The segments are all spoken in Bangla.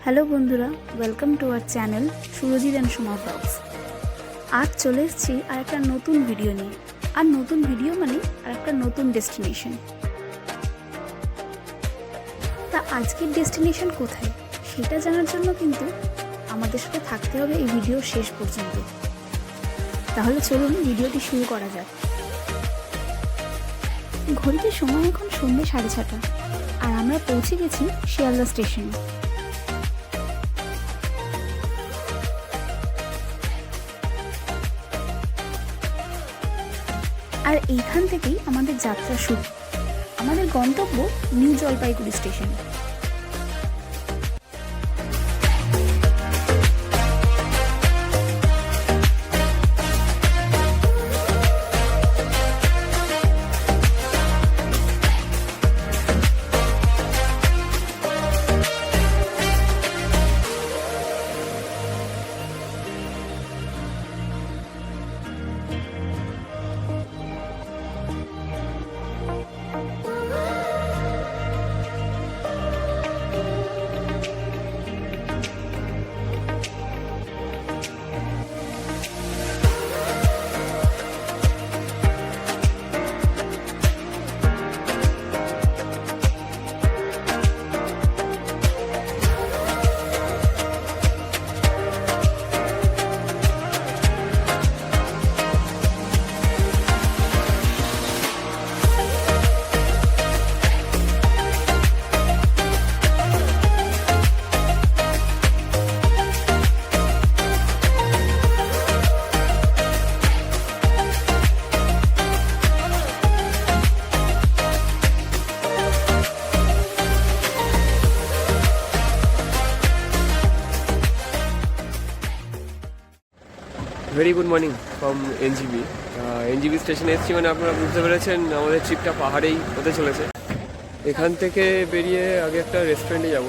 হ্যালো বন্ধুরা, welcome to our channel Surajit and Suma blogs. আজ চলে এসেছি আর একটা নতুন ভিডিও নিয়ে। আর নতুন ভিডিও মানে আর একটা নতুন ডেস্টিনেশন। তা আজকের ডেস্টিনেশন কোথায় সেটা জানার জন্য কিন্তু আমাদের সাথে থাকতে হবে এই ভিডিও শেষ পর্যন্ত। তাহলে চলুন ভিডিওটি শুরু করা যাক। ঘড়িতে সময় এখন সন্ধ্যে 6:30 আর আমরা পৌঁছে গেছি শিয়ালদা স্টেশনে। আর এইখান থেকেই আমাদের যাত্রা শুরু। আমাদের গন্তব্য new Jalpaiguri station. Very good morning from NGB. NGB স্টেশনে এসেছি মানে আপনারা বুঝতে পেরেছেন আমাদের ট্রিপটা পাহাড়েই হতে চলেছে। এখান থেকে বেরিয়ে আগে একটা রেস্টুরেন্টে যাব।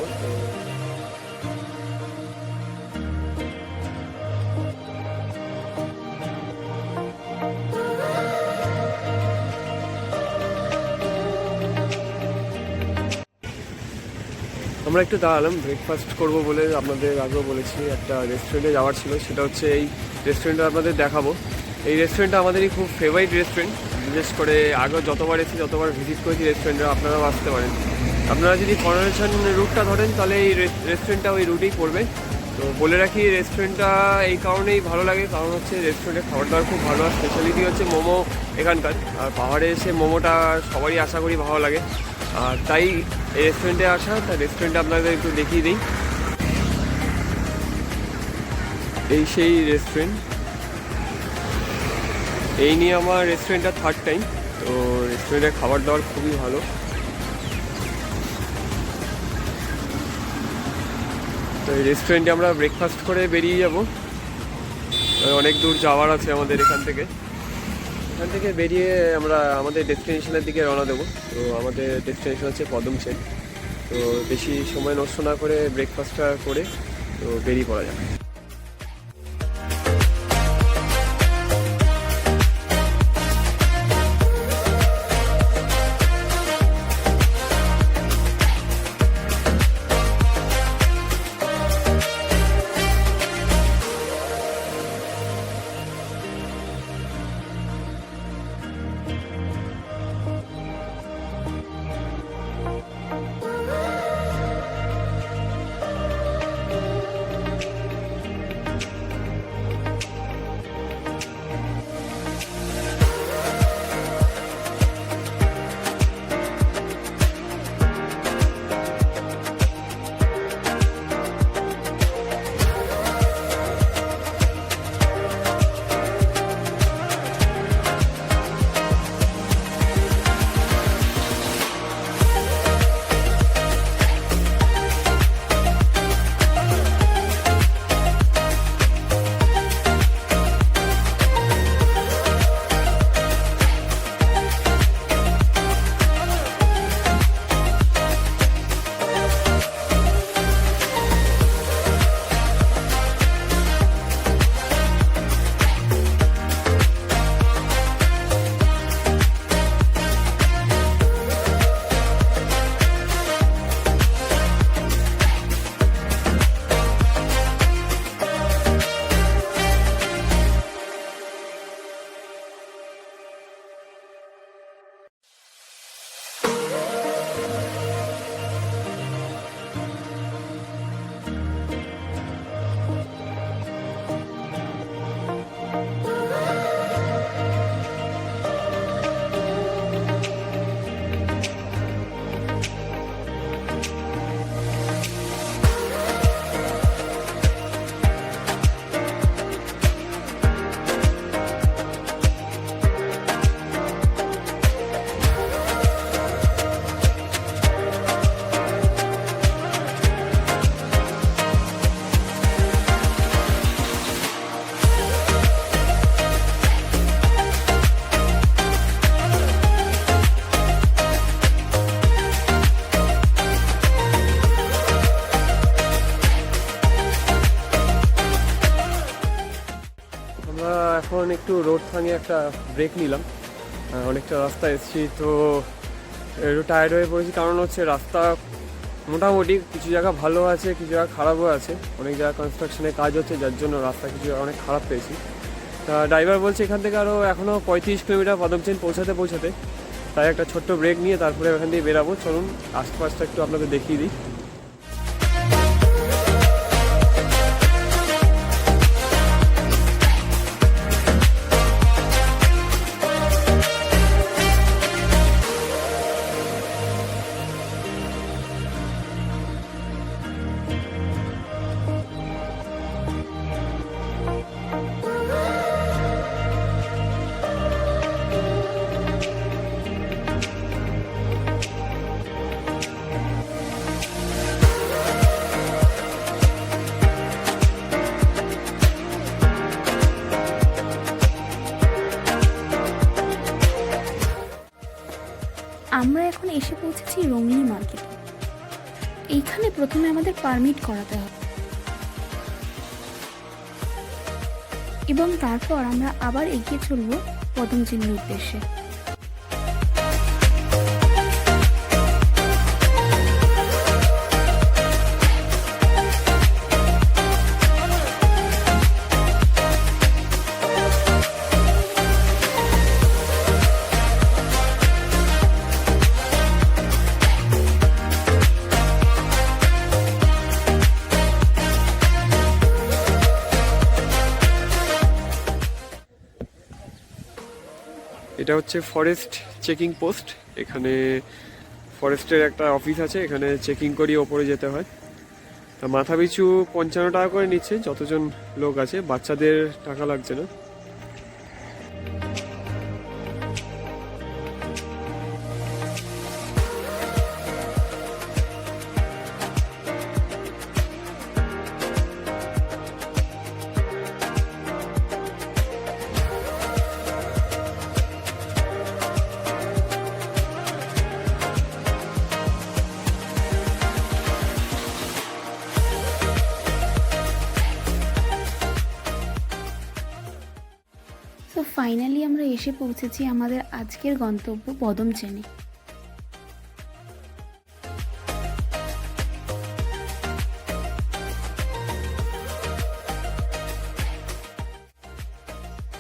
আমরা একটু দাঁড়ালাম ব্রেকফাস্ট করবো বলে, আপনাদের আগেও বলেছি একটা রেস্টুরেন্টে যাওয়ার ছিল, সেটা হচ্ছে এই রেস্টুরেন্টটা আপনাদের দেখাবো। এই রেস্টুরেন্টটা আমাদেরই খুব ফেভারিট রেস্টুরেন্ট, বিশেষ করে আগেও যতবার এসেছি যতবার ভিজিট করেছি রেস্টুরেন্টে, আপনারাও আসতে পারেন। আপনারা যদি করোনেশন রুটটা ধরেন তাহলে এই রেস্টুরেন্টটা ওই রুটেই পড়বে। তো বলে রাখি রেস্টুরেন্টটা এই কারণেই ভালো লাগে, কারণ হচ্ছে রেস্টুরেন্টের খাবার দাবার খুব ভালো, আর স্পেশালিটি হচ্ছে মোমো এখানকার। আর পাহাড়ে এসে মোমোটা সবারই আশা করি ভালো লাগে, আর তাই এই রেস্টুরেন্টে আসা। তাই রেস্টুরেন্টে আপনাদের একটু দেখিয়ে দিই। এই সেই রেস্টুরেন্ট, এই নিয়ে আমার রেস্টুরেন্টটা থার্ড টাইম। তো রেস্টুরেন্টের খাবার দাবার খুবই ভালো। তো এই রেস্টুরেন্টে আমরা ব্রেকফাস্ট করে বেরিয়ে যাব। অনেক দূর যাওয়ার আছে আমাদের এখান থেকে বেরিয়ে আমরা আমাদের ডেস্টিনেশনের দিকে রওনা দেবো। তো আমাদের ডেস্টিনেশন হচ্ছে পদমসেন। তো বেশি সময় নষ্ট না করে ব্রেকফাস্টটা করে তো বেরিয়ে পড়া যাবে। এখন একটু রোড ভাঙে একটা ব্রেক নিলাম। অনেকটা রাস্তা এসেছি তো একটু টায়ার্ড হয়ে পড়েছি, কারণ হচ্ছে রাস্তা মোটামুটি কিছু জায়গা ভালো আছে, কিছু জায়গা খারাপও আছে। অনেক জায়গায় কনস্ট্রাকশনের কাজ হচ্ছে, যার জন্য রাস্তা কিছু জায়গা অনেক খারাপ পেয়েছি। তা ড্রাইভার বলছে এখান থেকে আরও এখনও 35 কিলোমিটার পদমচেন পৌঁছাতে, তাই একটা ছোট্ট ব্রেক নিয়ে তারপরে ওখান থেকে বেরাবো। চলুন আশপাশটা একটু আপনাদের দেখিয়ে দিই। আমরা এখন এসে পৌঁছেছি রঙলি মার্কেটে। এইখানে প্রথমে আমাদের পারমিট করাতে হবে এবং তারপর আমরা আবার এগিয়ে চলব পদমচিহ্নের উদ্দেশ্যে। এটা হচ্ছে ফরেস্ট চেকিং পোস্ট। এখানে ফরেস্টের একটা অফিস আছে, এখানে চেকিং করিয়ে ওপরে যেতে হয়। তা মাথা পিছু 55 টাকা করে নিচ্ছে যতজন লোক আছে, বাচ্চাদের টাকা লাগছে না। তো ফাইনালি আমরা এসে পৌঁছেছি আমাদের আজকের গন্তব্য পদমচেনে।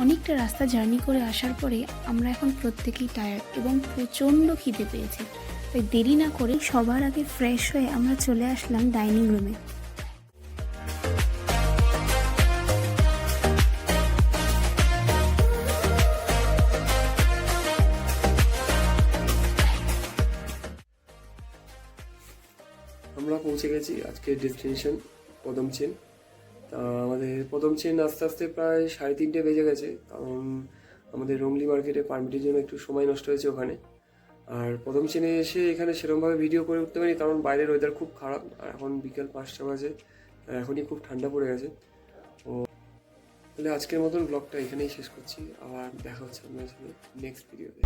অনেকটা রাস্তা জার্নি করে আসার পরে আমরা এখন প্রত্যেকেই টায়ার্ড এবং প্রচণ্ড খিদে পেয়েছে। তাই দেরি না করে সবার আগে ফ্রেশ হয়ে আমরা চলে আসলাম ডাইনিং রুমে। আমরা পৌঁছে গেছি আজকের ডেস্টিনেশন পদমচেন। তা আমাদের পদমচেন আস্তে আস্তে প্রায় 3:30 বেজে গেছে, কারণ আমাদের রঙলি মার্কেটে পারমিটের জন্য একটু সময় নষ্ট হয়েছে ওখানে। আর পদমচেনে এসে এখানে সেরকমভাবে ভিডিও করে উঠতে পারি, কারণ বাইরের ওয়েদার খুব খারাপ। আর এখন বিকেল 5টা বাজে, এখনই খুব ঠান্ডা পড়ে গেছে। ও তাহলে আজকের মতন ব্লগটা এখানেই শেষ করছি, আবার দেখা হচ্ছে আপনাদের সাথে নেক্সট ভিডিওতে।